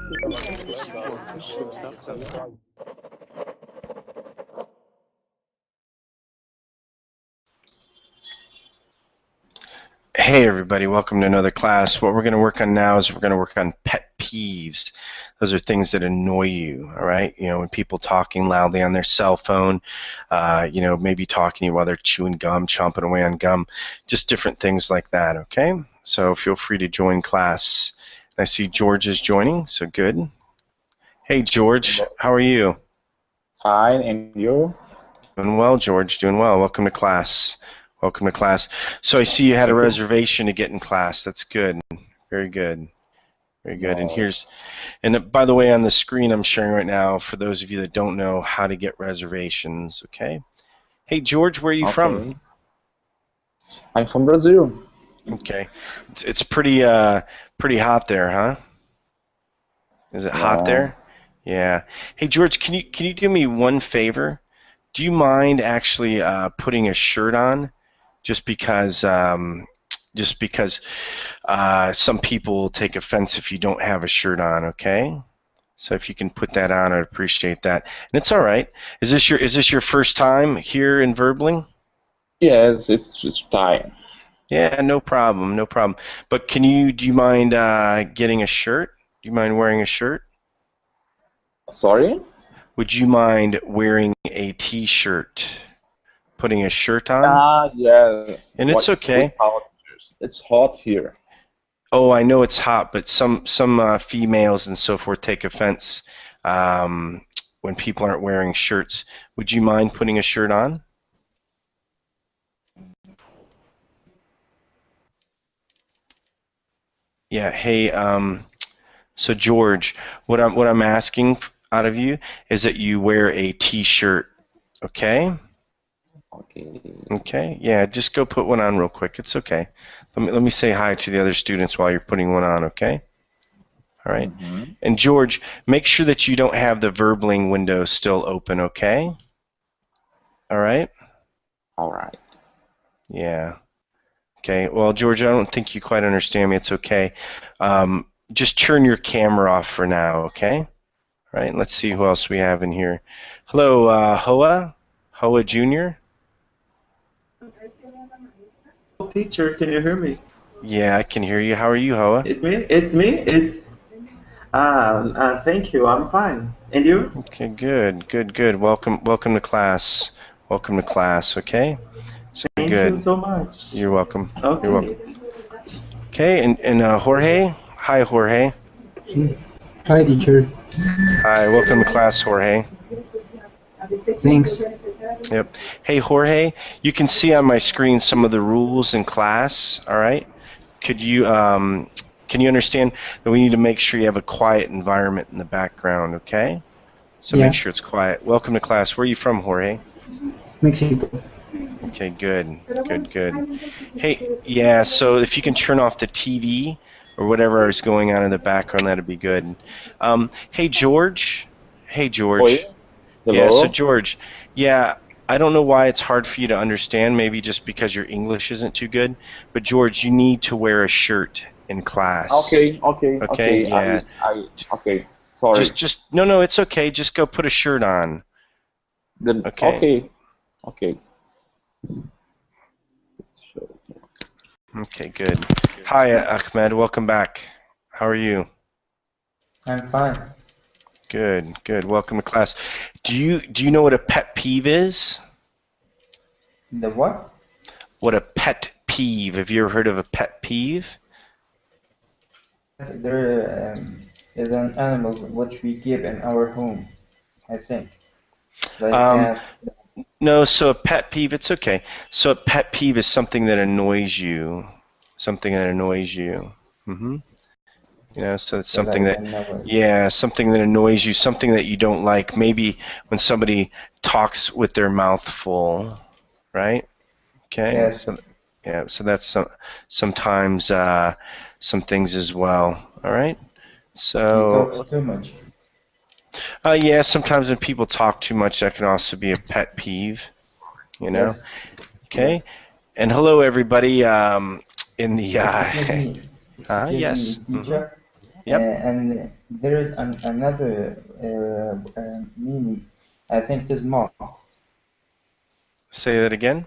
Hey everybody, welcome to another class. What we're going to work on now is we're going to work on pet peeves. Those are things that annoy you, all right? You know, when people talking loudly on their cell phone, you know, maybe talking to you while they're chewing gum, chomping away on gum, just different things like that, okay? So feel free to join class. I see George is joining, so good. Hey George, how are you? Fine, and you? Doing well, George, doing well. Welcome to class. Welcome to class. So I see you had a reservation to get in class. That's good. Very good. Very good. And by the way, on the screen I'm sharing right now, for those of you that don't know how to get reservations, okay? Hey, George, where are you from? I'm from Brazil. Okay. It's pretty pretty hot there, huh? Is it hot there? Yeah. Hey, George, can you do me one favor? Do you mind actually putting a shirt on? Just because some people will take offense if you don't have a shirt on, okay? So if you can put that on, I'd appreciate that. And it's all right. Is this your first time here in Verbling? Yes, it's just time. Yeah, no problem, no problem. But do you mind getting a shirt? Do you mind wearing a shirt? Sorry? Would you mind wearing a t-shirt? Putting a shirt on? Yes. And it's okay. It's hot here. Oh, I know it's hot, but some females and so forth take offense when people aren't wearing shirts. Would you mind putting a shirt on? Yeah. Hey, so George, what I'm asking out of you is that you wear a t-shirt, okay? Okay. Okay. Yeah, just go put one on real quick. It's okay. Let me say hi to the other students while you're putting one on, okay? All right. And George, make sure that you don't have the Verbling window still open, okay? All right? All right. Yeah. Okay. Well, George, I don't think you quite understand me. It's okay. Just turn your camera off for now, okay? All right. Let's see who else we have in here. Hello, Hoa Jr. Teacher, can you hear me? Yeah, I can hear you. How are you, Hoa? It's me. Thank you. I'm fine. And you? Okay, good. Welcome to class. Welcome to class, okay? So Thank you so much. You're welcome. Okay. You're welcome. Okay, and Jorge? Hi, Jorge. Hi, teacher. Hi, welcome to class, Jorge. Thanks. Yep. Hey, Jorge, you can see on my screen some of the rules in class, all right? Can you understand that we need to make sure you have a quiet environment in the background, okay? So Yeah. make sure it's quiet. Welcome to class. Where are you from, Jorge? Mexico. Okay, good. Hey, yeah, so if you can turn off the TV or whatever is going on in the background, that'd be good. Hey, George. Oi. Hello? Yeah, so George, yeah, I don't know why it's hard for you to understand, maybe just because your English isn't too good, but George, you need to wear a shirt in class. Okay. Yeah. Okay. Sorry. No, it's okay. Just go put a shirt on. Okay. Okay, good. Hi, Ahmed. Welcome back. How are you? I'm fine. Good. Welcome to class. Do you know what a pet peeve is? The what? What a pet peeve. Have you ever heard of a pet peeve? There is an animal which we keep in our home, I think. Like cat. No, so a pet peeve, it's okay. So a pet peeve is something that annoys you. Something that annoys you. You know, so it's something something that annoys you, something that you don't like. Maybe when somebody talks with their mouth full, right? Okay. Yes. So that's sometimes some things as well. All right. So He talks too much. yeah, sometimes when people talk too much, that can also be a pet peeve. You know. Yes. Okay. And hello, everybody. In the Excuse me. yes. Teacher. Yep. And there is another meaning. I think it is mop. Say that again.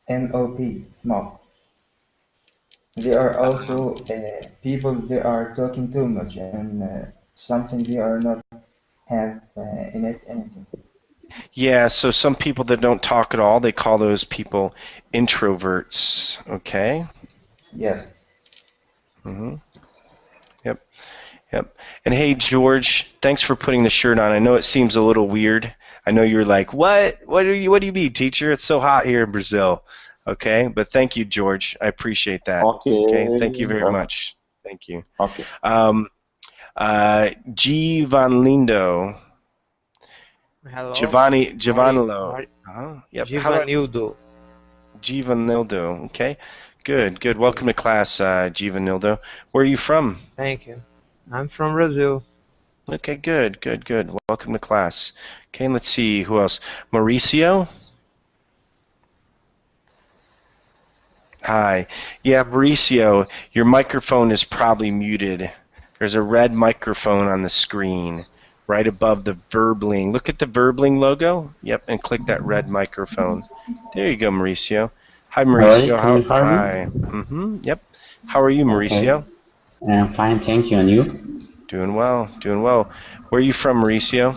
M-O-P, mop. They are also people. They are talking too much and something they are not have in it anything. Yeah, so some people that don't talk at all, they call those people introverts. Okay. Yes. Mm-hmm. Yep. Yep. And hey, George, thanks for putting the shirt on. I know it seems a little weird. I know you're like, what? What do you mean, teacher? It's so hot here in Brazil. Okay. But thank you, George. I appreciate that. Okay. Thank you Okay. very much. Thank you. Okay. Um, G. Van Lindo. Hello. Giovanilo. Yep. How do I? Givanildo. Givanildo. Okay. Good. Good. Welcome to class, Givanildo. Where are you from? Thank you. I'm from Brazil. Okay, good, good, good. Welcome to class. Okay, let's see who else. Mauricio. Hi. Yeah, Mauricio, your microphone is probably muted. There's a red microphone on the screen right above the Verbling. Look at the Verbling logo. Yep, and click that red microphone. There you go, Mauricio. Hi, Hello, Mauricio. can you hear Hi. me? Yep. How are you, Okay, Mauricio? I'm fine, thank you. And you? Doing well, doing well. Where are you from, Mauricio?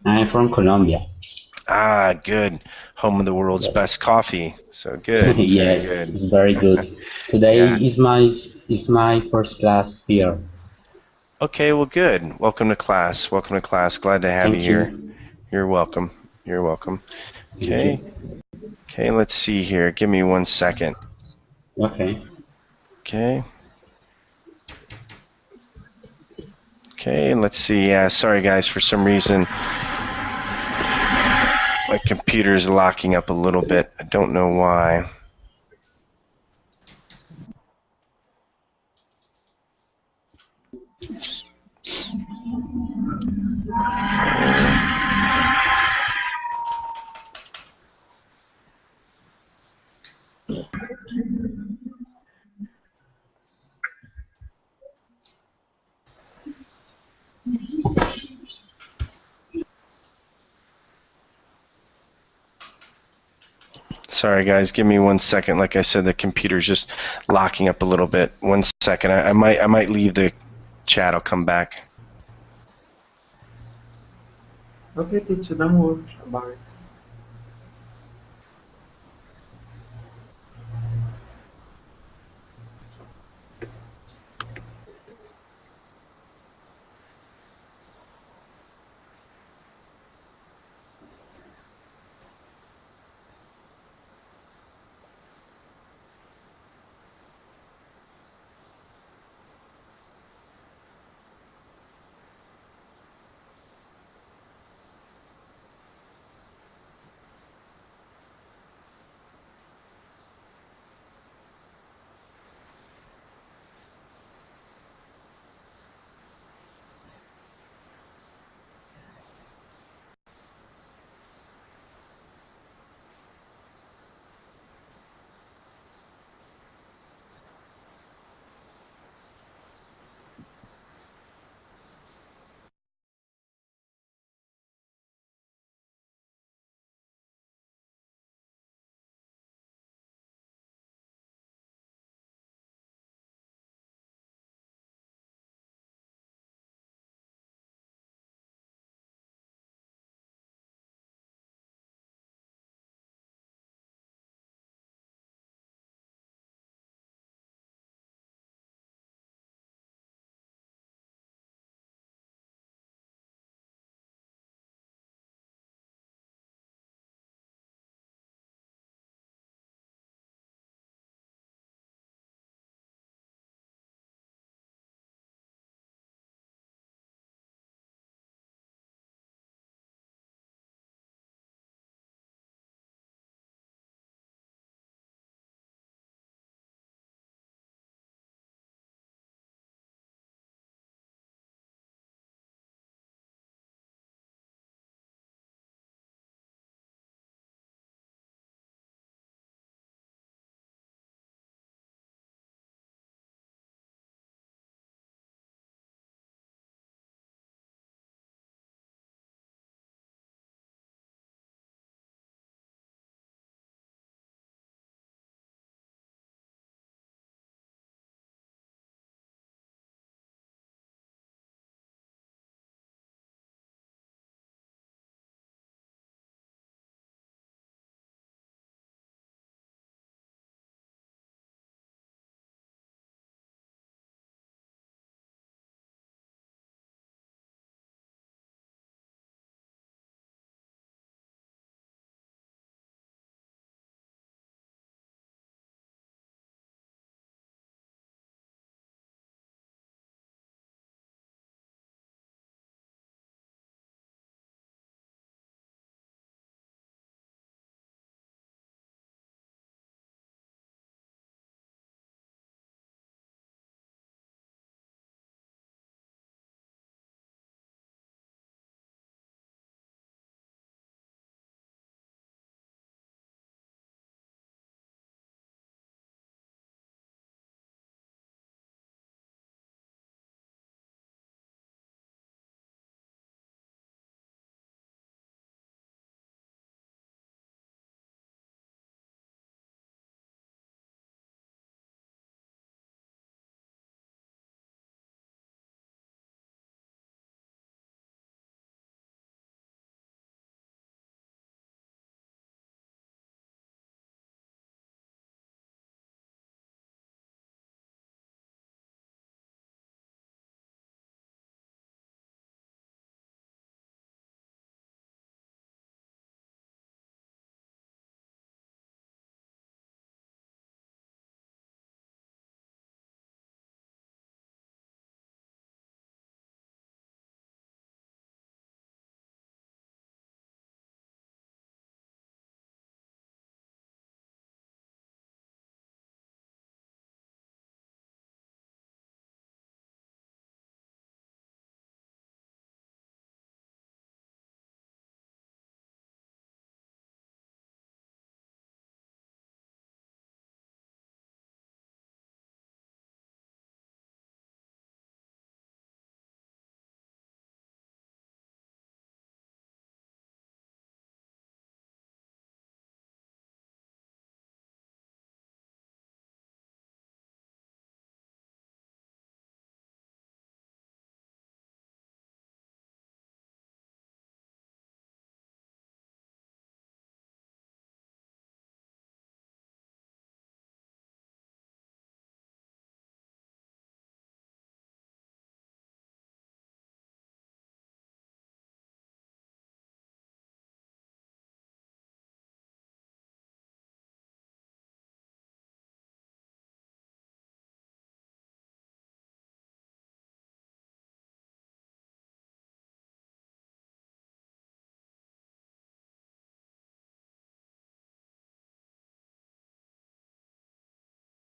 I'm from Colombia. Ah, good. Home of the world's Yes. best coffee. So good, very Yes, good. it's very good. Today Yeah. is my first class here. Okay, well, good. Welcome to class. Welcome to class. Glad to have you Thank here. you. You're welcome. You're welcome. Thank Okay. you. Okay, let's see here. Give me 1 second. Okay. Okay. Okay, let's see. Yeah, sorry guys, for some reason my computer's locking up a little bit. I don't know why. Sorry guys, give me 1 second. Like I said, the computer's just locking up a little bit. 1 second. I might leave the chat. I'll come back. Okay, teacher, don't worry about it.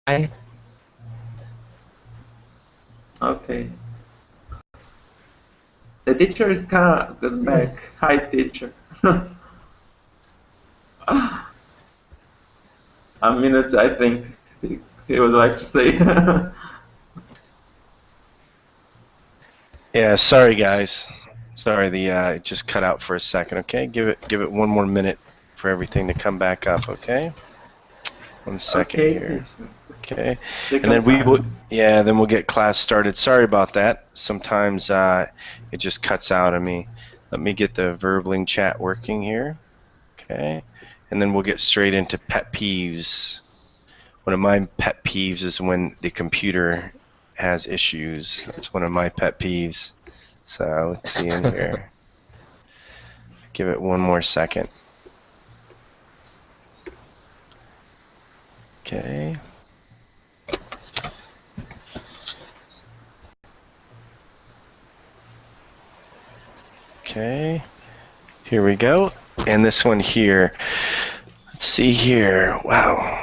I Okay. The teacher is back. Hi, teacher. A minute, I think he would like to say. Yeah, sorry guys. Sorry, it just cut out for a second. Okay, give it one more minute for everything to come back up. Okay, 1 second Okay, here. teacher. Okay, Take and then your time. then we'll get class started. Sorry about that. Sometimes it just cuts out on me. Let me get the Verbling chat working here. Okay, and then we'll get straight into pet peeves. One of my pet peeves is when the computer has issues. That's one of my pet peeves. So let's see in here. Give it one more second. Okay. Okay. Here we go. And this one here. Let's see here. Wow.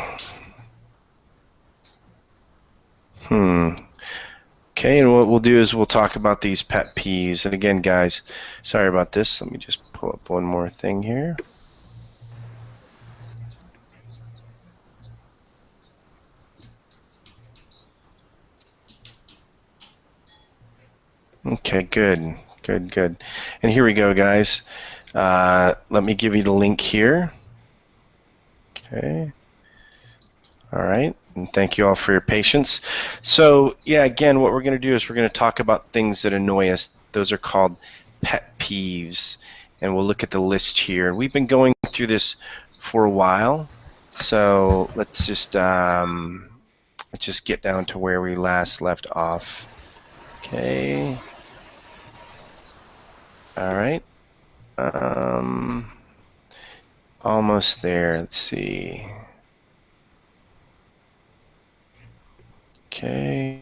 Okay, and what we'll do is we'll talk about these pet peeves. And again, guys, sorry about this. Let me just pull up one more thing here. Okay, good. And here we go, guys. Let me give you the link here. Okay. All right. And thank you all for your patience. So, yeah, again, what we're going to do is we're going to talk about things that annoy us. Those are called pet peeves. And we'll look at the list here. We've been going through this for a while. So let's just get down to where we last left off. Okay. All right. Almost there. Let's see. Okay.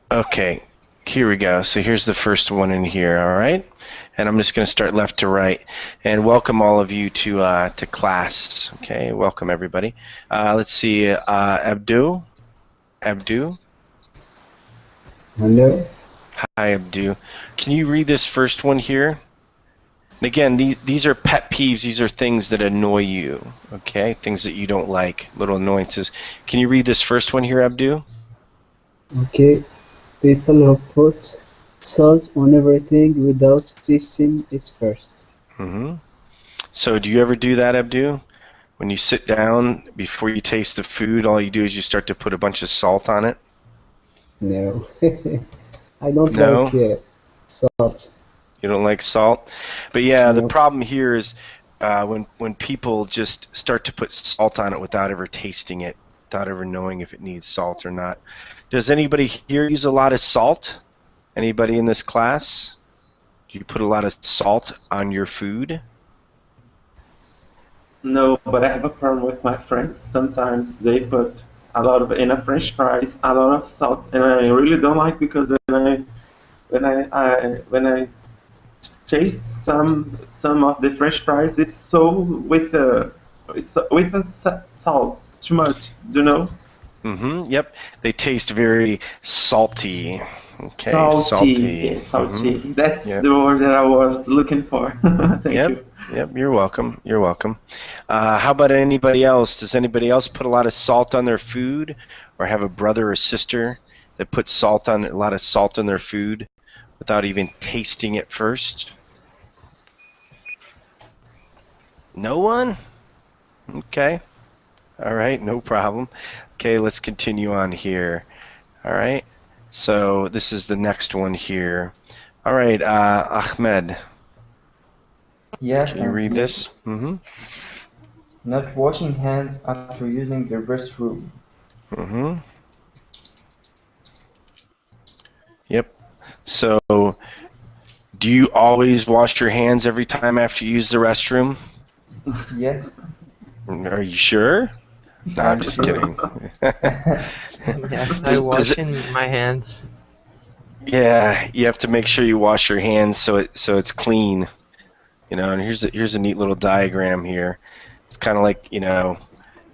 Okay, here we go. So here's the first one in here, all right? And I'm just going to start left to right. And welcome all of you to class. Okay, welcome everybody. Let's see, Abdu. Hello. Hi, Abdu. Can you read this first one here? And again, these are pet peeves. These are things that annoy you, okay? Things that you don't like, little annoyances. Can you read this first one here, Abdu? Okay. People who put salt on everything without tasting it first. So do you ever do that, Abdu? When you sit down, before you taste the food, all you do is you start to put a bunch of salt on it? No. I don't No? like salt. You don't like salt? But yeah, the No. problem here is when people just start to put salt on it without ever tasting it, without ever knowing if it needs salt or not. Does anybody here use a lot of salt? Anybody in this class? Do you put a lot of salt on your food? No, but I have a problem with my friends. Sometimes they put a lot of in a French fries, a lot of salt, and I really don't like because when I taste some of the French fries, it's so with the salt too much. Do you know? Yep. They taste very salty. Okay. Salty. That's Yep. the word that I was looking for. Thank you. Yep. You're welcome. How about anybody else? Does anybody else put a lot of salt on their food, or have a brother or sister that puts a lot of salt on their food without even tasting it first? No one? Okay. All right, no problem. Okay, let's continue on here. All right, so this is the next one here. All right, Ahmed. Yes, Can you read this? Not washing hands after using the restroom. Yep. So, do you always wash your hands every time after you use the restroom? Yes. Are you sure? No, I'm just kidding. Yes, I wash in my hands. Yeah, you have to make sure you wash your hands so it's clean. You know, and here's a neat little diagram here. It's kind of like, you know,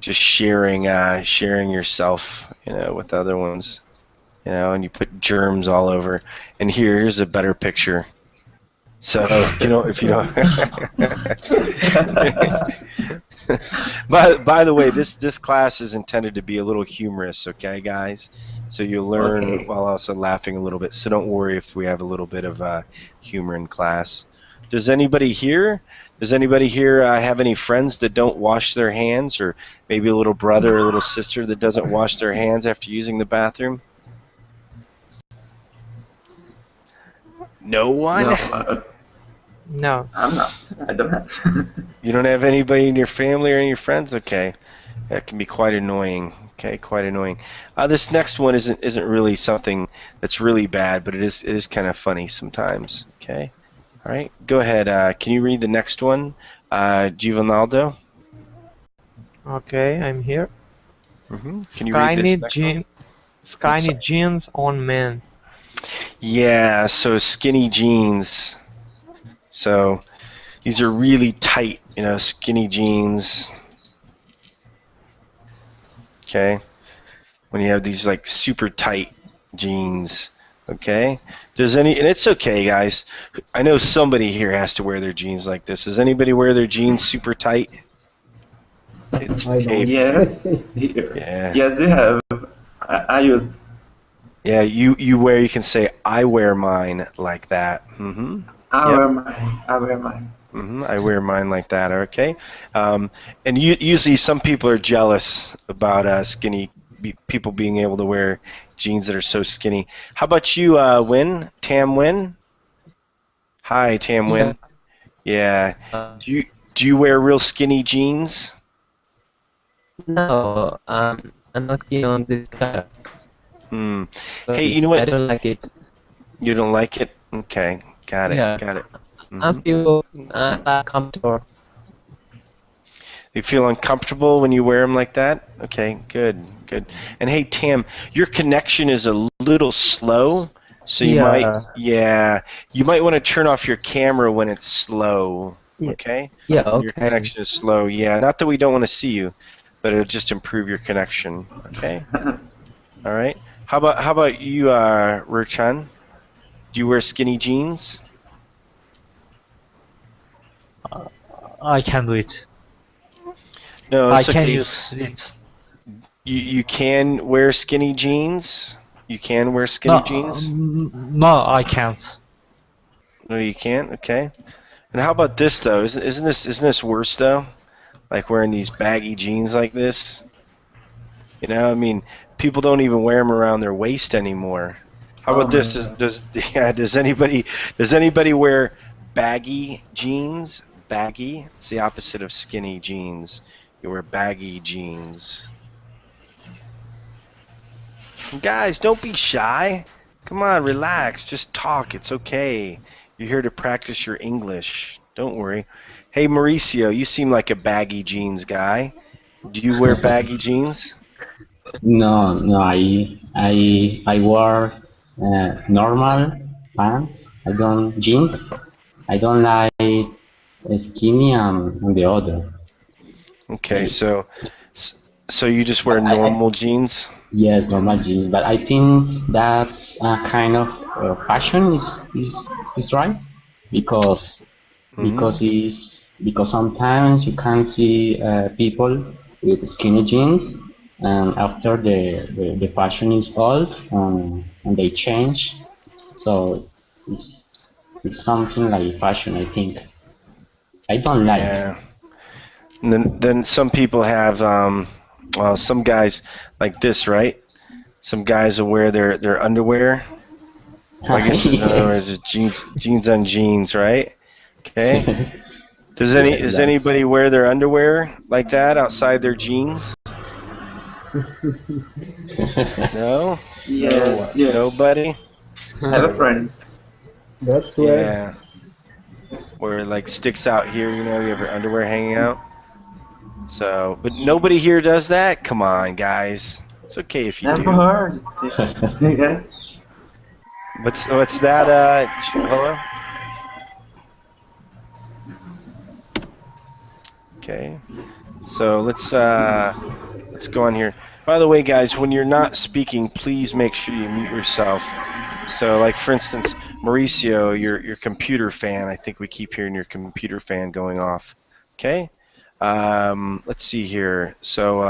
just sharing yourself, you know, with other ones, you know, and you put germs all over. And here's a better picture. So if you don't by the way, this class is intended to be a little humorous, okay, guys? So you'll learn while also laughing a little bit. So don't worry if we have a little bit of humor in class. Does anybody here have any friends that don't wash their hands, or maybe a little brother or a little sister that doesn't wash their hands after using the bathroom? No one? No. I'm not. I don't have. You don't have anybody in your family or in your friends? Okay. That can be quite annoying. Okay, quite annoying. This next one isn't really something that's really bad, but it is kind of funny sometimes. Okay. All right. Go ahead. Can you read the next one, Giovanaldo? Okay, I'm here. Can you read this next one? Skinny jeans on men. Yeah. So skinny jeans. So these are really tight, you know, skinny jeans. Okay. When you have these like super tight jeans. Okay. And it's okay, guys. I know somebody here has to wear their jeans like this. Does anybody wear their jeans super tight? It's okay. Yes. Here. Yeah. Yes, you have. I use. Yeah, you can say I wear mine like that. I wear mine. I wear mine like that. Okay. And usually some people are jealous about skinny people being able to wear jeans that are so skinny. How about you, Win? Tam Win? Hi, Tam Win. Yeah. Do you wear real skinny jeans? No, I'm not keen on this color. Hey, you know what? I don't like it. You don't like it? Okay, got it. Yeah. Got it. I feel uncomfortable. You feel uncomfortable when you wear them like that? Okay, good. And hey, Tam, your connection is a little slow, so you might want to turn off your camera when it's slow. Okay? Yeah. Okay. Your connection is slow. Yeah, not that we don't want to see you, but it'll just improve your connection. Okay. All right. How about you, Rurchan? Do you wear skinny jeans? I can do it. No, I it's can okay. use it. You can wear skinny jeans. You can wear skinny jeans. No, I can't. No, you can't. Okay. And how about this though? Isn't this worse though? Like wearing these baggy jeans like this. You know, I mean, people don't even wear them around their waist anymore. How about this? Does anybody wear baggy jeans? Baggy. It's the opposite of skinny jeans. You wear baggy jeans. Guys, don't be shy. Come on, relax. Just talk. It's okay. You're here to practice your English. Don't worry. Hey, Mauricio, you seem like a baggy jeans guy. Do you wear baggy jeans? No, I wear normal pants. I don't jeans. I don't like skinny and the other. Okay, so you just wear normal jeans? Yes, normal jeans. But I think that's a kind of fashion is right because sometimes you can see people with skinny jeans, and after the fashion is old and they change, so it's something like fashion. I think I don't like. Yeah. And then some people have well, some guys like this, right? Some guys will wear their underwear. Well, I guess in other words, it's jeans on jeans, right? Okay. Does anybody wear their underwear like that outside their jeans? No? Yes. Nobody? I have a friend. That's why. Yeah. Where it like sticks out here, you know, you have your underwear hanging out. So, but nobody here does that? Come on, guys. It's okay if you do. Never heard. Yes. What's that, hello? Okay. So let's go on here. By the way, guys, when you're not speaking, please make sure you mute yourself. So, like for instance, Mauricio, your computer fan. I think we keep hearing your computer fan going off. Okay. Let's see here. So,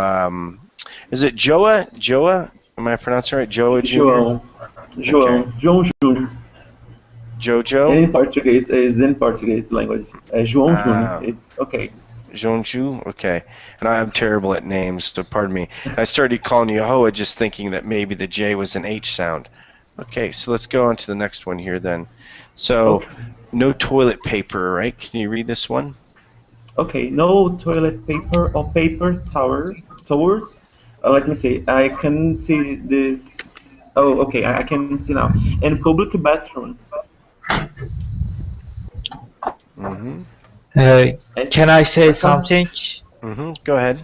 is it Joa? Joa? Am I pronouncing it right? Joa Jr. João. João Júnior. Jojo? In Portuguese, is in Portuguese language. João Júnior. It's okay. Jonju? Okay. And I'm terrible at names, so pardon me. I started calling you Hoa just thinking that maybe the J was an H sound. Okay, so let's go on to the next one here then. So, no toilet paper, right? Can you read this one? Okay, no toilet paper or paper towels. Let me see. I can see this. Oh, okay, I can see now. In public bathrooms. Can I say something? Go ahead.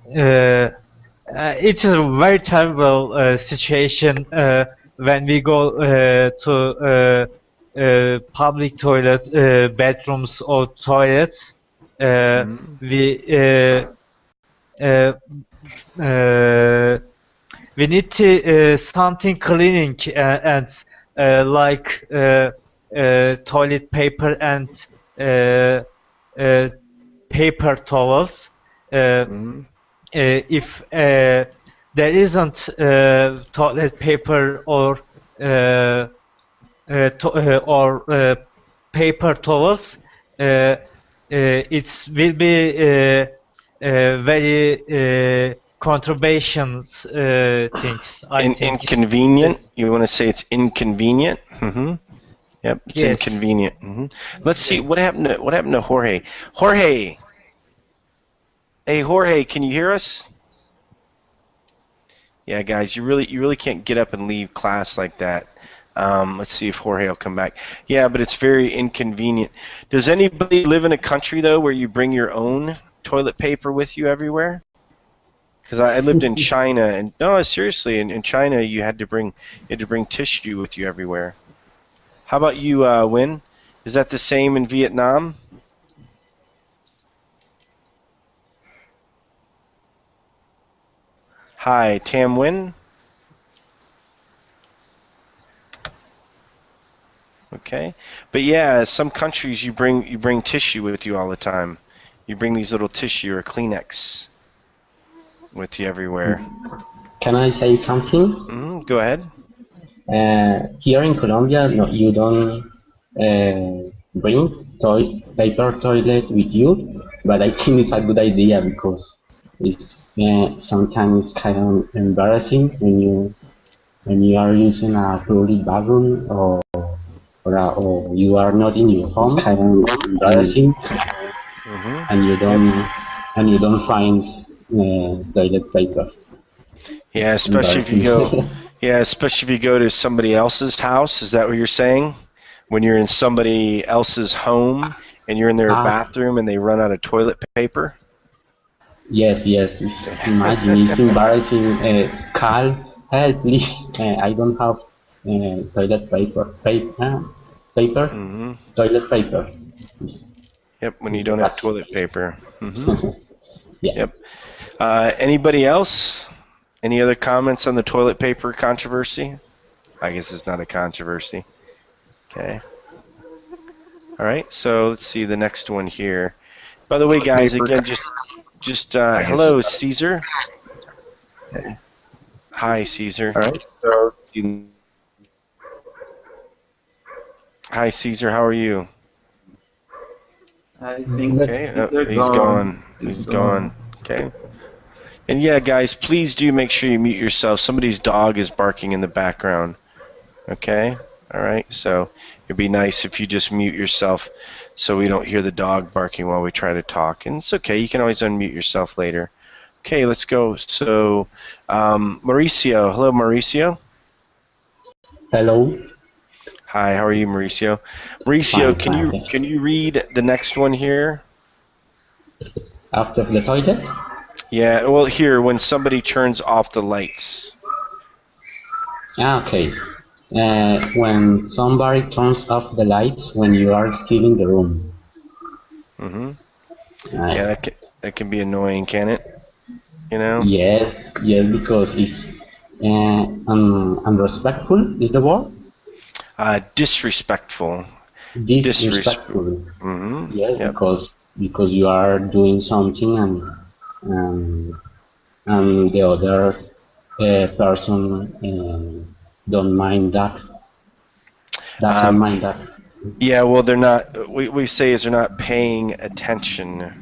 It is a very terrible situation when we go to public toilet, bedrooms or toilets. We need to something cleaning and like toilet paper and paper towels. If there isn't toilet paper or paper towels, it will be very contributions things. I think inconvenient. You want to say it's inconvenient? Yep, it's yes. Inconvenient. Let's see what happened to Jorge. Jorge. Hey Jorge, can you hear us? Yeah, guys, you really can't get up and leave class like that. Let's see if Jorge will come back. Yeah, but it's very inconvenient. Does anybody live in a country though where you bring your own toilet paper with you everywhere? Because I lived in China, and no, seriously, in China you had to bring tissue with you everywhere. How about you, Win? Is that the same in Vietnam? Hi, Tam Win. Okay, but yeah, some countries you bring tissue with you all the time. You bring these little tissue or Kleenex with you everywhere. Can I say something? Go ahead. Here in Colombia, no, you don't bring paper toilet with you, but I think it's a good idea because it's sometimes kind of embarrassing when you are using a public bathroom or you are not in your home. It's kind of embarrassing, and you don't find toilet paper. Yeah, especially if you go. Yeah, especially if you go to somebody else's house. Is that what you're saying? When you're in somebody else's home and you're in their bathroom and they run out of toilet paper? Yes. Imagine, it's embarrassing. Carl, help, please. I don't have toilet paper. Toilet paper. Yep, when you don't have toilet paper. Yeah. Yep. Anybody else? Any other comments on the toilet paper controversy? I guess it's not a controversy. Okay. All right, so let's see the next one here. By the way, guys, again, just hello, Caesar. Hi, Caesar. All right. So, hi, Caesar. How are you? I think he's gone. He's gone. Okay. And yeah, guys, please do make sure you mute yourself. Somebody's dog is barking in the background. Okay? All right. So it'd be nice if you just mute yourself so we don't hear the dog barking while we try to talk. And it's okay. You can always unmute yourself later. Okay, let's go. So, Mauricio. Hello, Mauricio. Hello. Hi, how are you, Mauricio? Mauricio, can you read the next one here? After the toilet? Yeah, well, here, when somebody turns off the lights. Okay. When somebody turns off the lights when you are still in the room. Yeah, that can be annoying, can it? You know? Yes, yes, because it's unrespectful is the word. Disrespectful. Disrespectful. Mm-hmm. Yes, Yep. because you are doing something and the other person don't mind that. Doesn't mind that. Yeah, well, they're not. We say is they're not paying attention.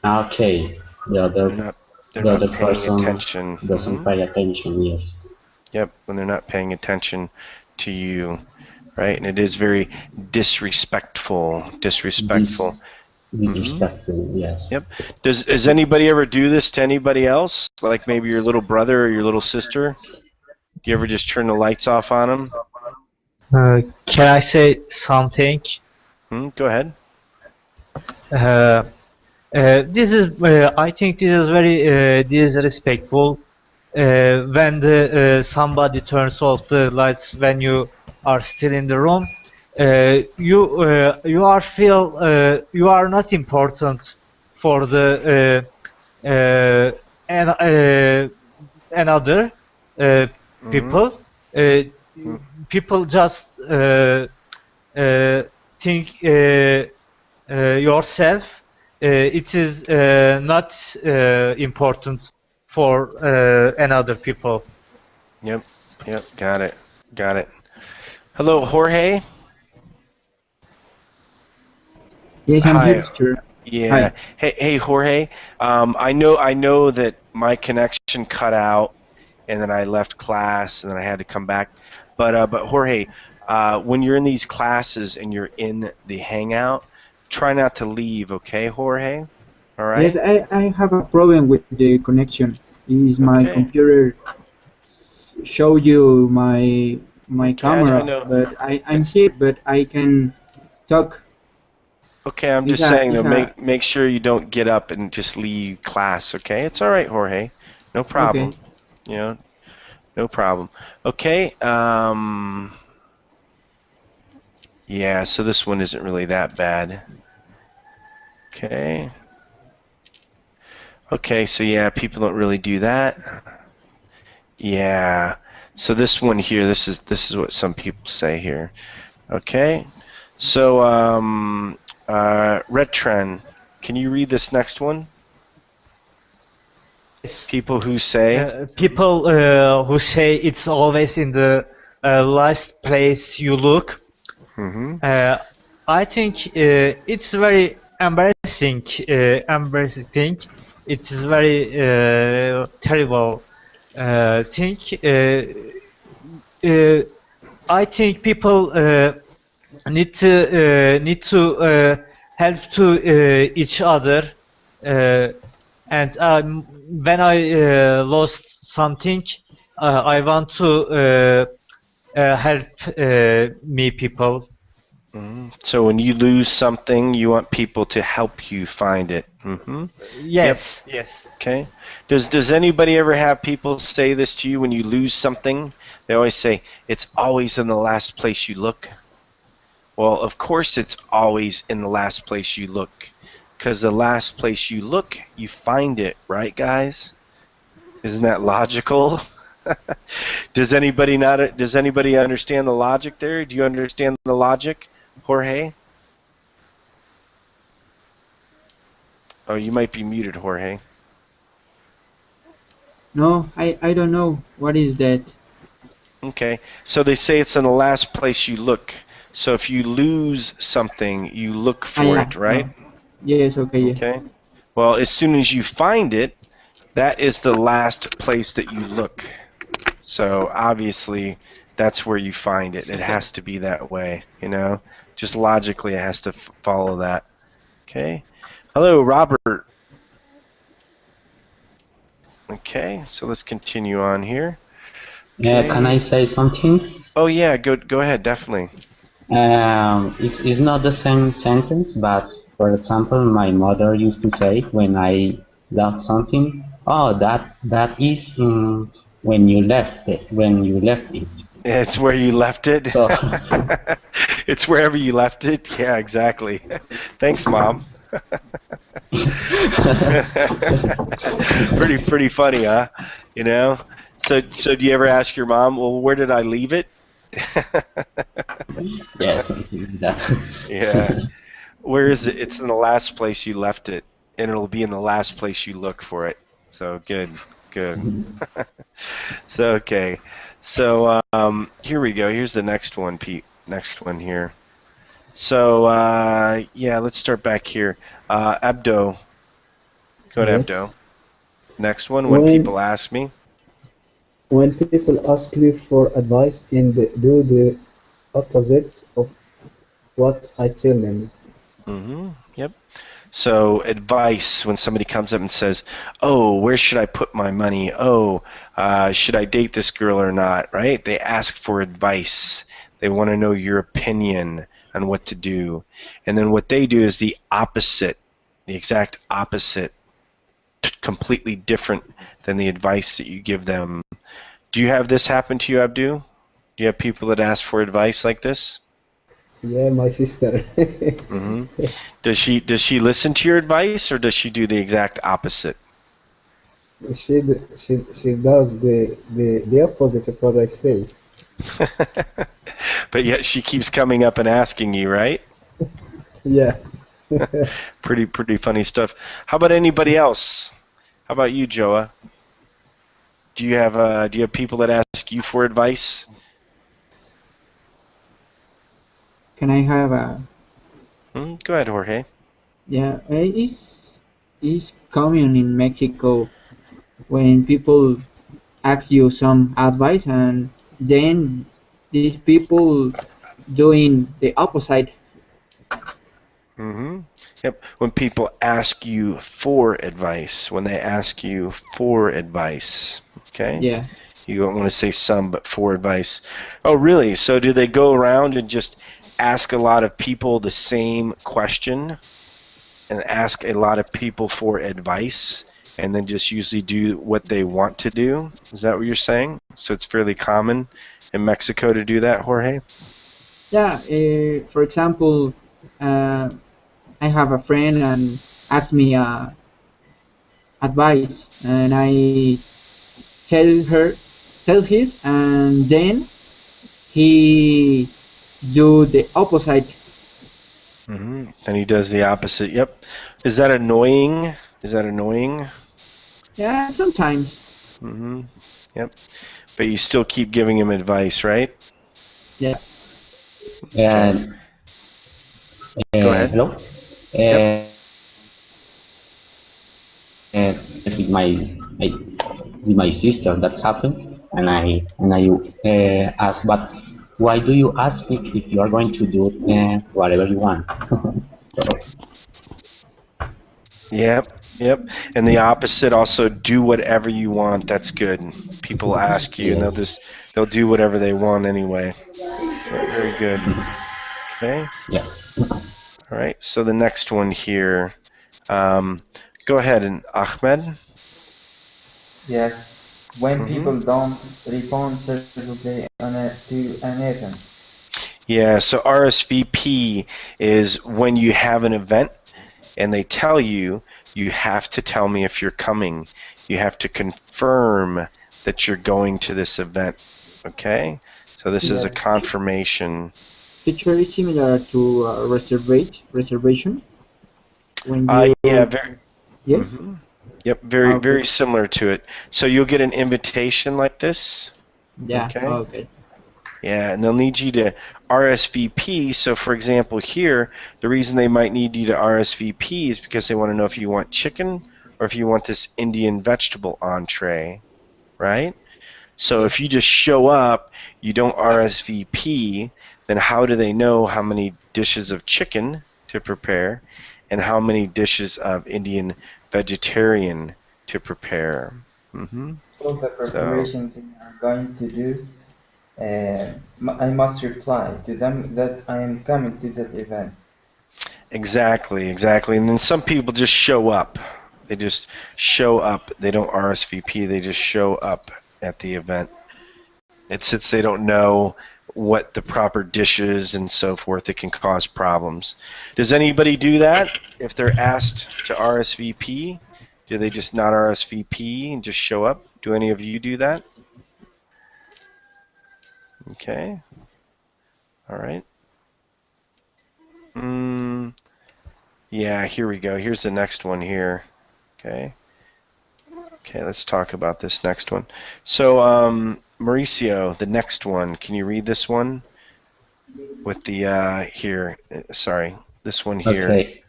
Okay, They're the not other paying person attention. doesn't pay attention. Yes. Yep, when they're not paying attention to you, right? And it is very disrespectful. Disrespectful. Disrespectful. Yes. Yep. Does anybody ever do this to anybody else? Like maybe your little brother or your little sister? Do you ever just turn the lights off on them? Can I say something? Go ahead. This is, I think this is very disrespectful when somebody turns off the lights when you are still in the room. You are feel you are not important for the another people. People just think yourself. It is not important for another people. Yep. Got it. Hello, Jorge. Yes, I'm here, teacher. Yeah. Hi. Hey, Jorge. I know that my connection cut out, and then I left class, and then I had to come back. But Jorge, when you're in these classes and you're in the Hangout, try not to leave, okay, Jorge? All right. Yes, I have a problem with the connection. Is my computer show you my camera, but I'm here, but I can talk. Okay, I'm just saying though, make sure you don't get up and just leave class, okay? It's all right, Jorge. No problem. Okay. You know, no problem. Okay. Yeah, so this one isn't really that bad. Okay. Okay, so yeah, people don't really do that. Yeah. So this one here, this is what some people say here. Okay. So Retren, can you read this next one? Yes. People who say who say it's always in the last place you look. I think it's very embarrassing thing. It is very terrible thing. I think people need to help to each other. And when I lost something, I want to help me people. So when you lose something, you want people to help you find it. Yes. Yes. Okay. Does anybody ever have people say this to you when you lose something? They always say it's always in the last place you look. Well, of course it's always in the last place you look, because the last place you look, you find it, right, guys? Isn't that logical? Does anybody understand the logic there? Do you understand the logic, Jorge? Oh, you might be muted, Jorge. No, I don't know. What is that? Okay, so they say it's in the last place you look. So if you lose something, you look for it, right? Yes, okay. Okay. Well, as soon as you find it, that is the last place that you look. So obviously, that's where you find it. It has to be that way, you know? Just logically, it has to follow that. Okay. Hello, Robert. Okay, so let's continue on here. Okay. Can I say something? Oh yeah, go ahead, definitely. It's not the same sentence, but for example, my mother used to say when I love something, oh, that is when you left it. It's where you left it. So, it's wherever you left it. Yeah, exactly. Thanks, Mom. Pretty funny, huh? You know. So do you ever ask your mom, well, where did I leave it? Yes, something like that. Yeah. Where is it? It's in the last place you left it, and it'll be in the last place you look for it. So good. So okay. So here we go. Here's the next one, Pete. Next one here. So yeah, let's start back here. Abdo. Go ahead, Yes. Abdo. Next one, when people ask me. When people ask me for advice and do the opposite of what I tell them. Yep. So advice, when somebody comes up and says, oh, where should I put my money? Oh, should I date this girl or not? Right? They ask for advice. They want to know your opinion on what to do. And then what they do is the opposite, the exact opposite, completely different than the advice that you give them. Do you have this happen to you, Abdu? Do you have people that ask for advice like this? Yeah, my sister. Does she listen to your advice, or does she do the exact opposite? She does the opposite of what I say. But yet she keeps coming up and asking you, right? Yeah. Pretty funny stuff. How about anybody else? How about you, Joa? Do you have people that ask you for advice? Can I have a? Go ahead, Jorge. Yeah, it's common in Mexico when people ask you some advice and then these people doing the opposite. Yep. When people ask you for advice, okay? Yeah. You don't want to say some, but for advice. Oh, really? So do they go around and just ask a lot of people the same question and ask a lot of people for advice and then just usually do what they want to do? Is that what you're saying? So it's fairly common in Mexico to do that, Jorge? Yeah, for example, I have a friend and asks me advice and I tell his and then he do the opposite. Then he does the opposite. Yep. Is that annoying? Yeah, sometimes. Yep. But you still keep giving him advice, right? Yeah. And go ahead. Hello. It's with my sister that happened, and I asked, but why do you ask me if you are going to do whatever you want? So. Yep. And the opposite also, do whatever you want. That's good. People ask you, and they'll do whatever they want anyway. Very good. Okay. Yeah. All right. So the next one here. Go ahead, and Ahmed. Yes. When people don't respond suitably to an event. Yeah. So RSVP is when you have an event and they tell you, you have to tell me if you're coming. You have to confirm that you're going to this event. Okay? So this is a confirmation. Teacher is similar to reservation. When you yeah, very. Yes. Yep, very similar to it. So you'll get an invitation like this. Yeah. Okay. Yeah, and they'll need you to RSVP. So, for example, here, the reason they might need you to RSVP is because they want to know if you want chicken or if you want this Indian vegetable entree, right? So if you just show up, you don't RSVP, then how do they know how many dishes of chicken to prepare and how many dishes of Indian vegetarian to prepare? All the preparations they are going to do, I must reply to them that I am coming to that event. Exactly. And then some people just show up. They just show up. They don't RSVP. They just show up at the event. It's since they don't know what the proper dishes and so forth. It can cause problems. Does anybody do that if they're asked to RSVP? Do they just not RSVP and just show up? Do any of you do that? Okay. All right. Yeah, here we go. Here's the next one here. Okay. Okay, let's talk about this next one. So, Mauricio, the next one. Can you read this one? With the, here, sorry, this one here. Okay.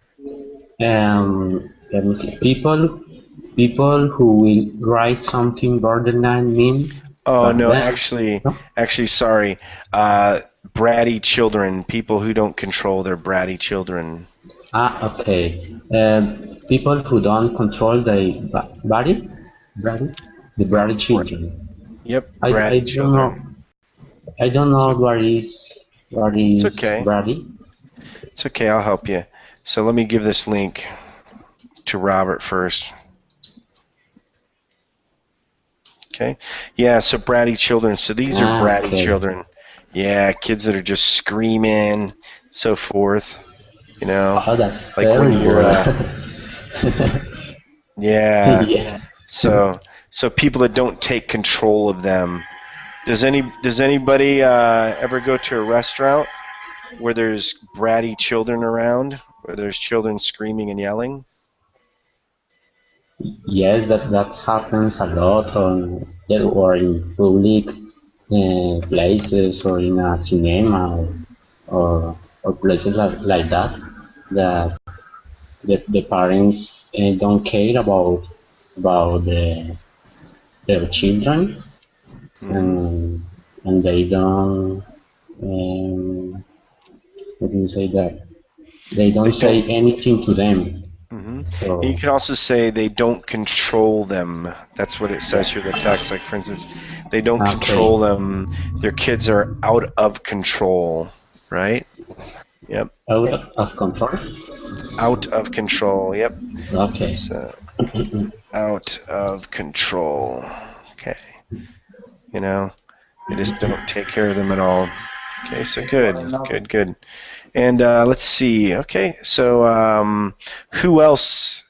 Let me see. People who will write something borderline mean. Oh, no, actually, sorry. Bratty children, people who don't control their bratty children. Ah, okay. People who don't control their body, the bratty children. Yep, I don't know. I don't know what is it's okay. bratty. It's okay, I'll help you. So let me give this link to Robert first. Okay. Yeah, so bratty children. So these are bratty children. Yeah, kids that are just screaming, so forth. You know, oh, that's like when you're, yeah. Yes. So people that don't take control of them. Does anybody ever go to a restaurant where there's bratty children around, where there's children screaming and yelling? Yes, that happens a lot or in public places or in a cinema or places like that. That the parents don't care about their children, and they don't. What do you say that? They don't say anything to them. So, you can also say they don't control them. That's what it says here in the text. Like, for instance, they don't control them. Their kids are out of control, right? Yep. Out of control? Out of control, yep. Okay. So, out of control. Okay. You know, they just don't take care of them at all. Okay, so good. And let's see. Okay, so who else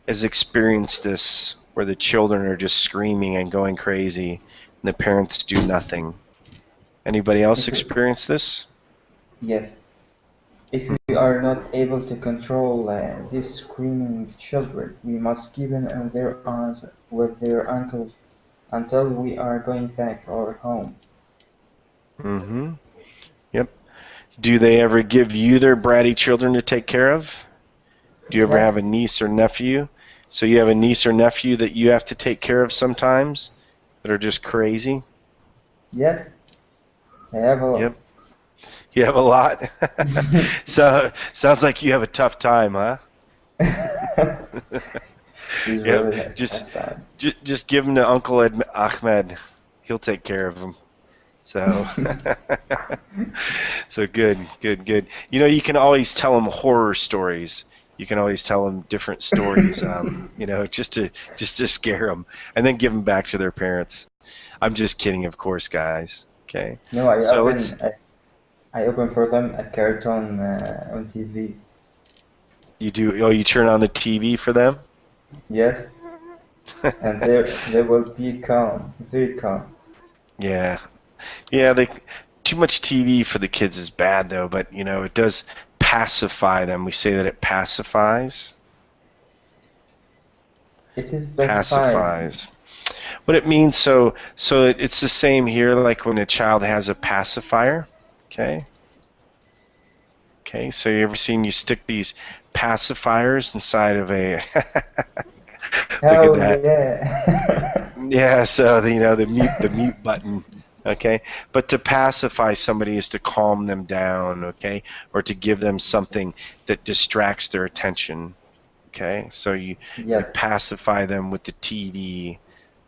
has experienced this where the children are just screaming and going crazy and the parents do nothing? Anybody else experience this? Yes. If we are not able to control these screaming children, we must keep them in their arms with their uncles until we are going back to our home. Yep. Do they ever give you their bratty children to take care of? Do you ever have a niece or nephew? So you have a niece or nephew that you have to take care of sometimes that are just crazy? Yes. I have a lot. Yep. You have a lot? So sounds like you have a tough time, huh? Really just give them to Uncle Ahmed. He'll take care of them. So, so good. You know, you can always tell them horror stories. You can always tell them different stories, you know, just to scare them, and then give them back to their parents. I'm just kidding, of course, guys. Okay. No, I open for them a cartoon on TV. You do? Oh, you turn on the TV for them? Yes. And they will be calm, very calm. Yeah. Too much TV for the kids is bad, though, but, you know, it does pacify them. We say that it pacifies. It is pacifies. What it means, so it's the same here, like when a child has a pacifier, okay? Okay, so you ever seen you stick these pacifiers inside of a... Look at that. Yeah. Yeah, so, you know, the mute button. Okay, but to pacify somebody is to calm them down, okay, or to give them something that distracts their attention. Okay, so you pacify them with the TV.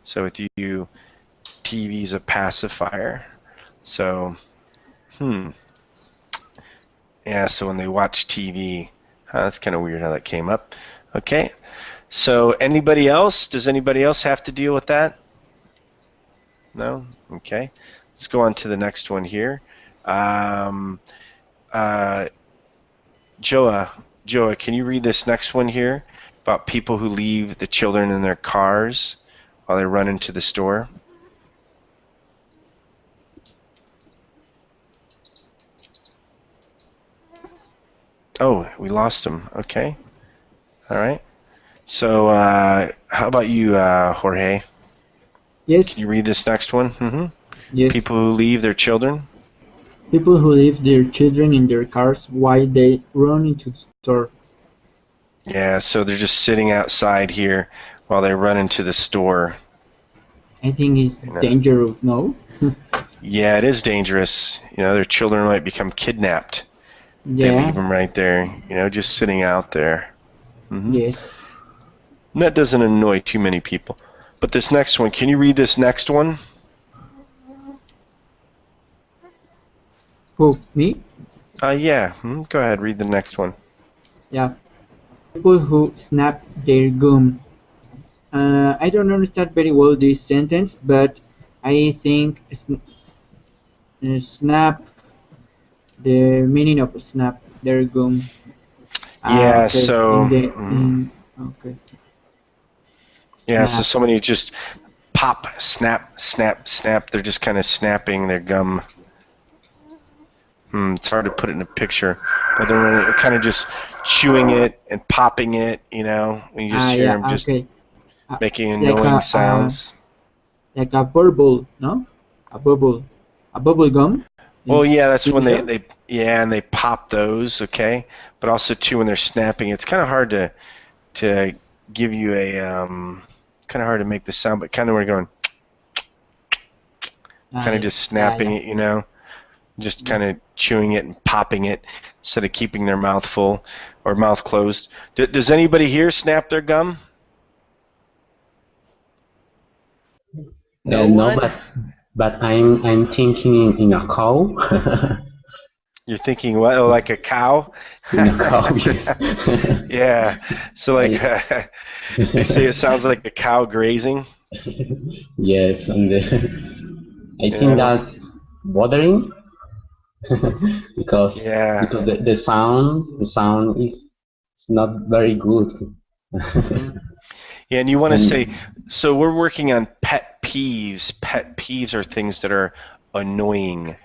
So with you, TV's a pacifier. So, yeah. So when they watch TV, that's kind of weird how that came up. Okay, so anybody else? Does anybody else have to deal with that? No? Okay. Let's go on to the next one here. Joa, can you read this next one here about people who leave the children in their cars while they run into the store? Oh, we lost him. Okay. All right. So how about you, Jorge? Yes. Can you read this next one? Mm-hmm. Yes. People who leave their children? People who leave their children in their cars while they run into the store. Yeah, so they're just sitting outside here while they run into the store. I think it's dangerous, no? Yeah, it is dangerous. Their children might become kidnapped. Yeah. They leave them right there, just sitting out there. Mm-hmm. Yes. And that doesn't annoy too many people. But this next one, can you read this next one? Who, me? Yeah. Go ahead, read the next one. Yeah. People who snap their gum. I don't understand very well this sentence, but I think snap, the meaning of snap their gum. Yeah, okay. so... okay. Yeah, so somebody just pop, snap, snap, snap. They're just kind of snapping their gum. It's hard to put it in a picture, but they're kind of just chewing it and popping it, when you just hear them just making annoying sounds. Like a bubble, no? A bubble gum? Well, yeah, that's when they pop those, okay? But also, too, when they're snapping, it's kind of hard to give you a, kind of hard to make the sound, but kind of when you're going, kind of just snapping it, just kind of chewing it and popping it instead of keeping their mouth full or mouth closed. Does anybody here snap their gum? No, but I'm thinking in a cow. You're thinking what? Oh, like a cow? In a cow, yes. Yeah. So like they say it sounds like a cow grazing. Yes, and I think that's bothering because the sound is not very good. Yeah, and you want to say, so we're working on pet peeves. Pet peeves are things that are annoying.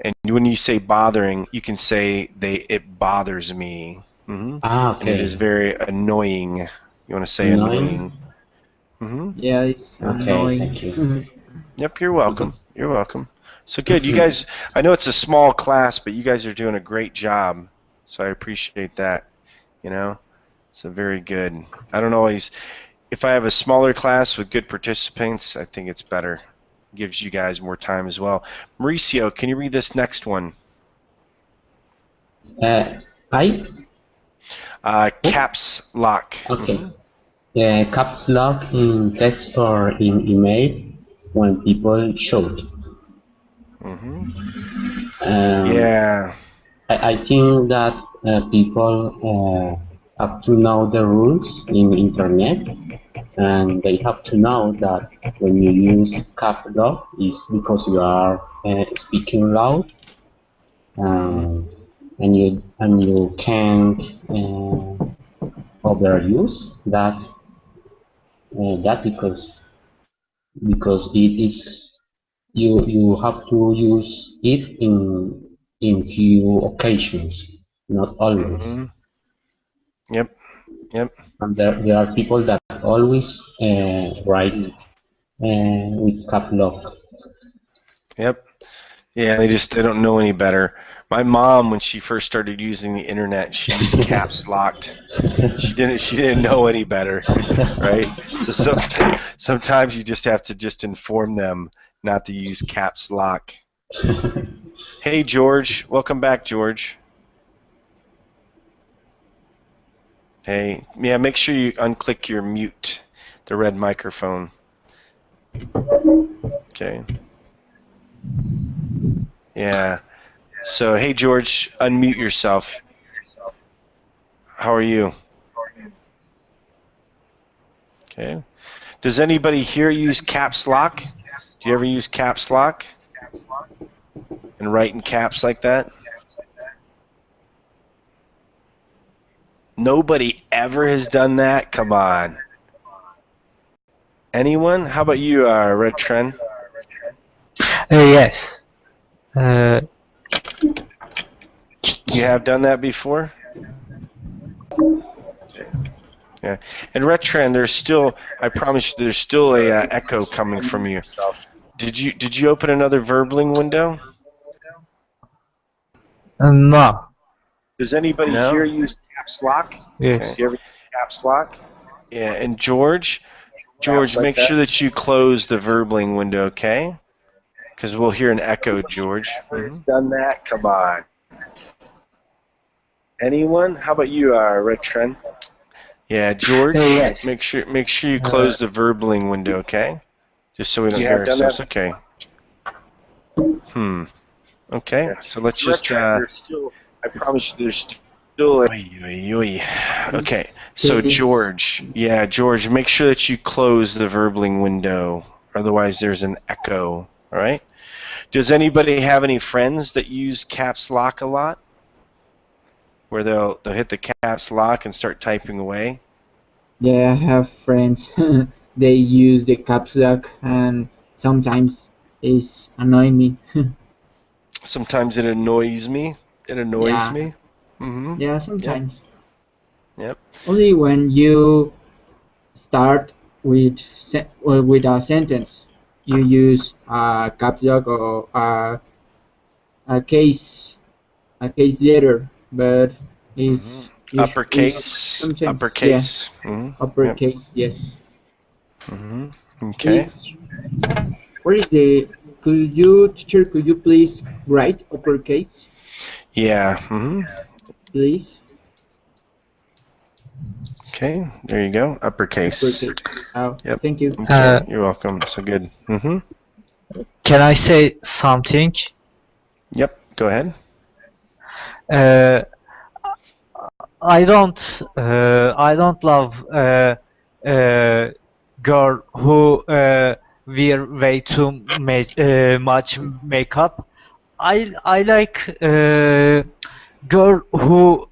And when you say bothering, you can say it bothers me. Mm-hmm. Okay. And it is very annoying. You want to say annoying. Mm-hmm. Yeah, it's annoying. Thank you. Yep, you're welcome. You're welcome. So good. You guys, I know it's a small class, but you guys are doing a great job. So I appreciate that. So very good. I don't always, if I have a smaller class with good participants, I think it's better. Gives you guys more time as well. Mauricio, can you read this next one? Caps lock. Okay. Caps lock in text or in email when people shout. Yeah. I think that people have to know the rules in internet, and they have to know that when you use cap lock is because you are speaking loud, and you can't overuse that because it is you have to use it in few occasions, not always. Yep. And there are people that always write with cap lock. Yep. Yeah, they don't know any better. My mom, when she first started using the internet, she used caps locked. She didn't know any better, right? So sometimes you just have to just inform them not to use caps lock. Hey, George. Welcome back, George. Hey, yeah, make sure you unclick your mute, the red microphone. Okay. Yeah. So, hey, George, unmute yourself. How are you? Okay. Does anybody here use caps lock? Do you ever use caps lock? And write in caps like that? Nobody ever has done that? Come on. Anyone? How about you, Red Trend? Yes. You have done that before? Yeah. And Red Trend, there's still, I promise you, there's still a echo coming from you. Did you open another verbling window? No. Does anybody here use caps lock? Yes. Okay. Do you ever use caps lock? Yeah. And George, make sure that you close the verbling window, okay? Because we'll hear an echo, George. Done that? Come on. Anyone? How about you, Red Trend? Yeah, George. Yes. Make sure you close the verbling window, okay? Just so we don't hear ourselves. Okay. Okay. So let's just. I promise you, there's still. Okay. So George, George, make sure that you close the verbling window. Otherwise, there's an echo. All right. Does anybody have any friends that use caps lock a lot? Where they'll hit the caps lock and start typing away? Yeah, I have friends. They use the caps lock, and sometimes it's annoying me. Sometimes it annoys me. It annoys me. Yeah, sometimes. Yep. Only when you start with a sentence, you use a caps lock or a case letter, but it's uppercase. Uppercase. Yeah. Uppercase, yes. Okay. Where is the? Teacher, could you please write uppercase? Yeah. Please. Okay, there you go. Uppercase. Oh, yep. Thank you. Okay, you're welcome. So good. Can I say something? Yep. Go ahead. I don't love girl who wear way too much makeup. I like girl who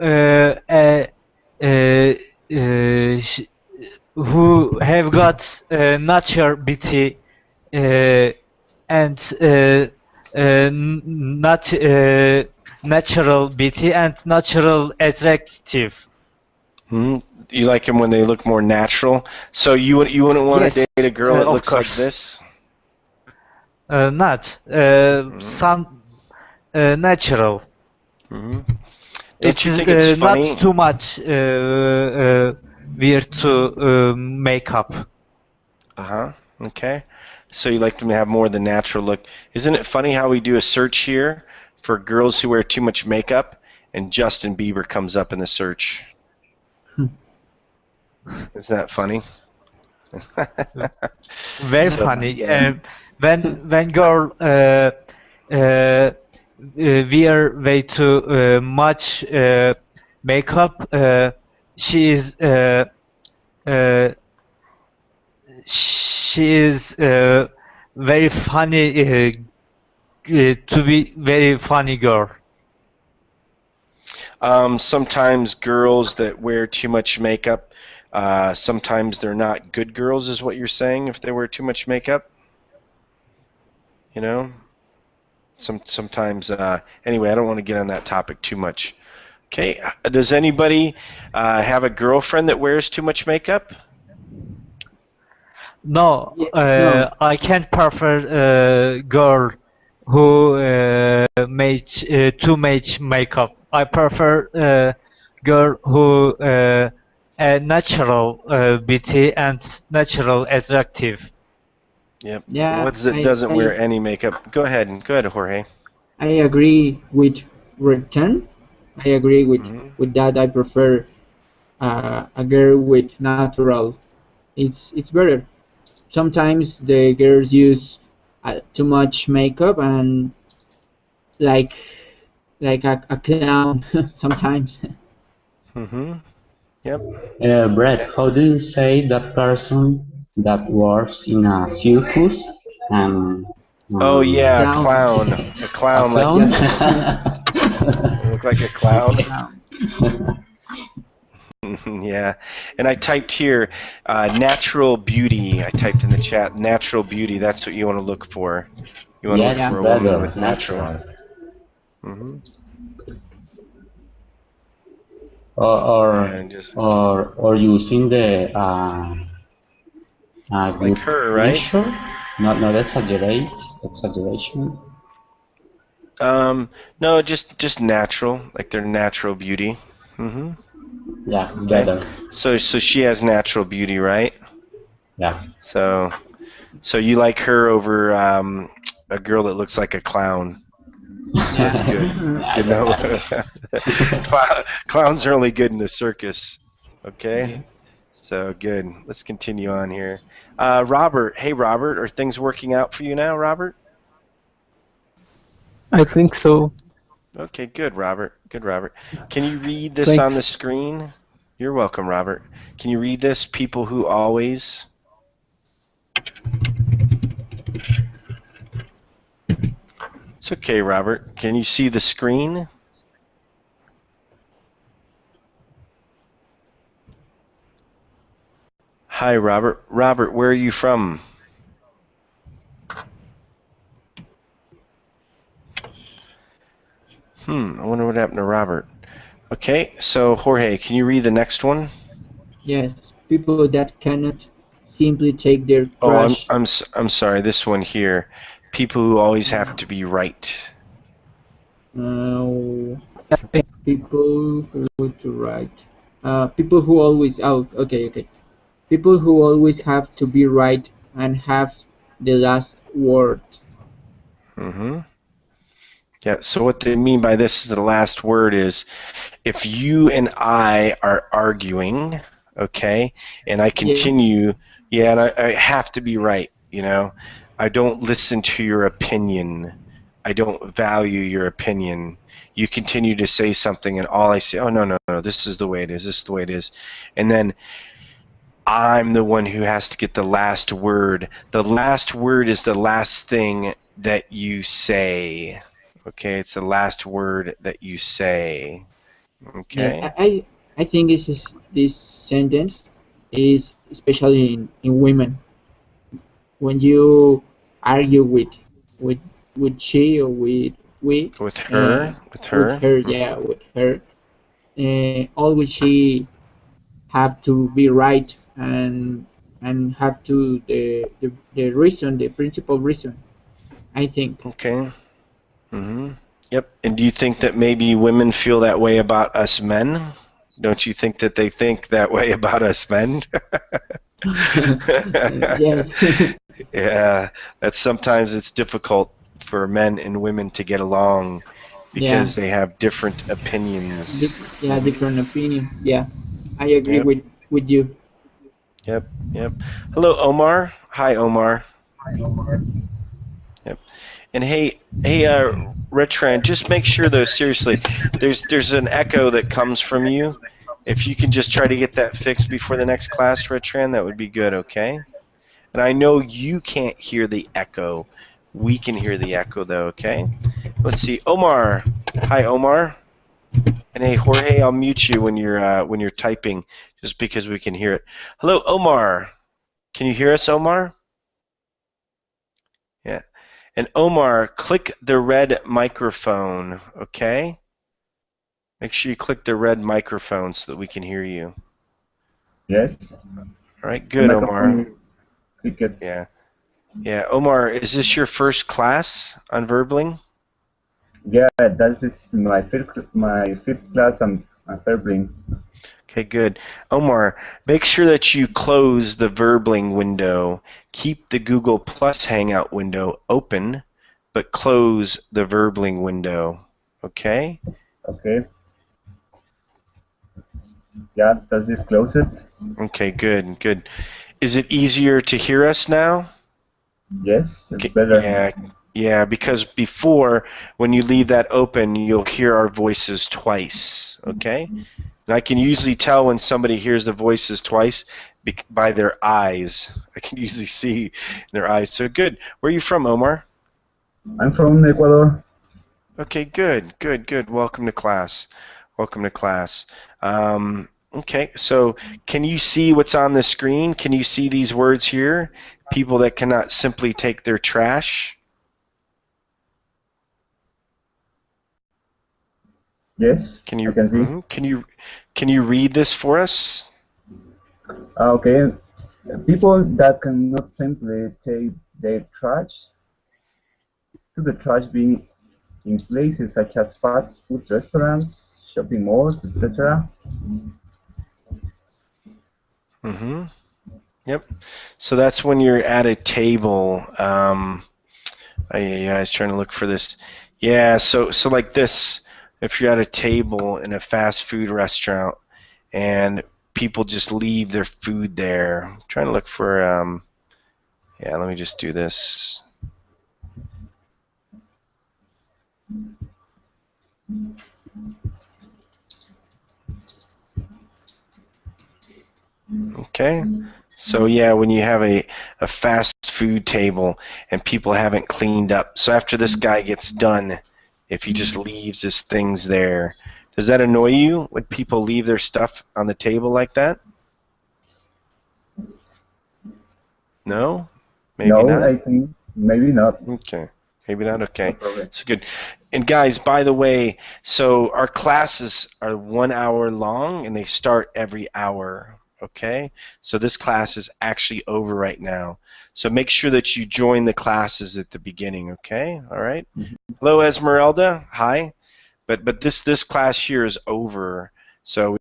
who have got natural beauty and not natural beauty and natural attractive. You like them when they look more natural. So you wouldn't want to date a girl that looks like this? Not some natural. Don't you think it's funny? Not too much wear to makeup. Okay. So you like them to have more of the natural look. Isn't it funny how we do a search here for girls who wear too much makeup, and Justin Bieber comes up in the search? Isn't that funny? Very funny. When girl wear way too much makeup, she is very funny to be very funny girl. Sometimes girls that wear too much makeup, sometimes they're not good girls, is what you're saying, if they wear too much makeup? You know? Sometimes, anyway, I don't want to get on that topic too much. Okay, does anybody have a girlfriend that wears too much makeup? No, I can't prefer girl who makes too much makeup. I prefer girl who a natural beauty and natural attractive. Yep. Yeah, What doesn't wear any makeup? Go ahead, Jorge. I agree with return. I agree with that. I prefer a girl with natural. It's better. Sometimes the girls use too much makeup and like a clown sometimes. Yep. Bret, how do you say that person that works in a circus and Oh yeah, a Clown. clown. A clown, A like clown? you look like a clown. Yeah, and I typed here natural beauty. I typed in the chat natural beauty. That's what you want to look for. You want to look Yes, for a woman better, with natural. natural. And just Or using the like good her, right? measure, not exaggeration. No, just natural, like their natural beauty. Yeah, it's Okay. better. So she has natural beauty, right? Yeah. So you like her over a girl that looks like a clown. So that's good. That's good. No, clowns are only good in the circus. Okay. Yeah. So good. Let's continue on here. Robert, hey Robert, are things working out for you now, Robert? I think so. Okay, good, Robert. Good, Robert. Can you read this Thanks. on the screen? You're welcome, Robert. Can you read this? People who always. It's okay, Robert. Can you see the screen? Hi, Robert. Robert, where are you from? I wonder what happened to Robert. Okay, so Jorge, can you read the next one? Yes, people that cannot simply take their trash. Oh, I'm sorry. This one here. People who always have to be right. People who to write. People who always okay. People who always have to be right and have the last word. Yeah, so what they mean by this is the last word is if you and I are arguing, okay, and I continue, and I have to be right, you know. I don't listen to your opinion. I don't value your opinion. You continue to say something, and all I say, oh, no, this is the way it is, this is the way it is. And then I'm the one who has to get the last word. The last word is the last thing that you say. Okay, it's the last word that you say. Okay. Yeah, I think this sentence is especially in women. When you argue with she or with we with her, yeah, with her, always she have to be right and have to the reason, the principal reason, I think. Okay. Yep. And do you think that maybe women feel that way about us men? Don't you think that they think that way about us men? Yes. Yeah, that sometimes it's difficult for men and women to get along because they have different opinions. Different opinions. Yeah, I agree with you. Yep. Hello, Omar. Hi, Omar. Yep. And hey, Retran, just make sure though, seriously, there's an echo that comes from you. If you can just try to get that fixed before the next class, Retran, that would be good, okay? And I know you can't hear the echo. We can hear the echo though, okay? Let's see, Omar. Hi, Omar. And hey, Jorge, I'll mute you when you're typing, just because we can hear it. Hello, Omar. Can you hear us, Omar? Yeah. And Omar, click the red microphone, okay? Make sure you click the red microphone so that we can hear you. Yes. All right, good, Omar. Yeah, Omar, is this your first class on Verbling? Yeah, that is my first class on Verbling. Okay, good. Omar, make sure that you close the Verbling window. Keep the Google Plus Hangout window open, but close the Verbling window. Okay? Okay. Yeah, does this close it? Okay, good. Is it easier to hear us now? Yes, it's better. Yeah, because before, when you leave that open, you'll hear our voices twice, okay? And I can usually tell when somebody hears the voices twice by their eyes. I can usually see in their eyes. So good. Where are you from, Omar? I'm from Ecuador. Okay, good, good, good. Welcome to class. Welcome to class. Okay, so can you see what's on the screen? Can you see these words here? People that cannot simply take their trash. Yes, Can you, I can see. Can you read this for us? Okay. People that cannot simply take their trash to the trash bin in places such as fast food restaurants, shopping malls, etc. Mm-hmm. Yep. So that's when you're at a table. I was trying to look for this. Yeah. So like this, if you're at a table in a fast food restaurant and people just leave their food there. I'm trying to look for. Yeah. Let me just do this. Okay. So yeah, when you have a fast food table and people haven't cleaned up. So after this guy gets done, if he just leaves his things there, does that annoy you when people leave their stuff on the table like that? No? Maybe No, not? I think maybe not. Okay. Maybe not? Okay. No So good. And guys, by the way, so our classes are 1 hour long and they start every hour. Okay? So this class is actually over right now. So make sure that you join the classes at the beginning, okay? All right? Hello, Esmeralda. Hi. But this class here is over. So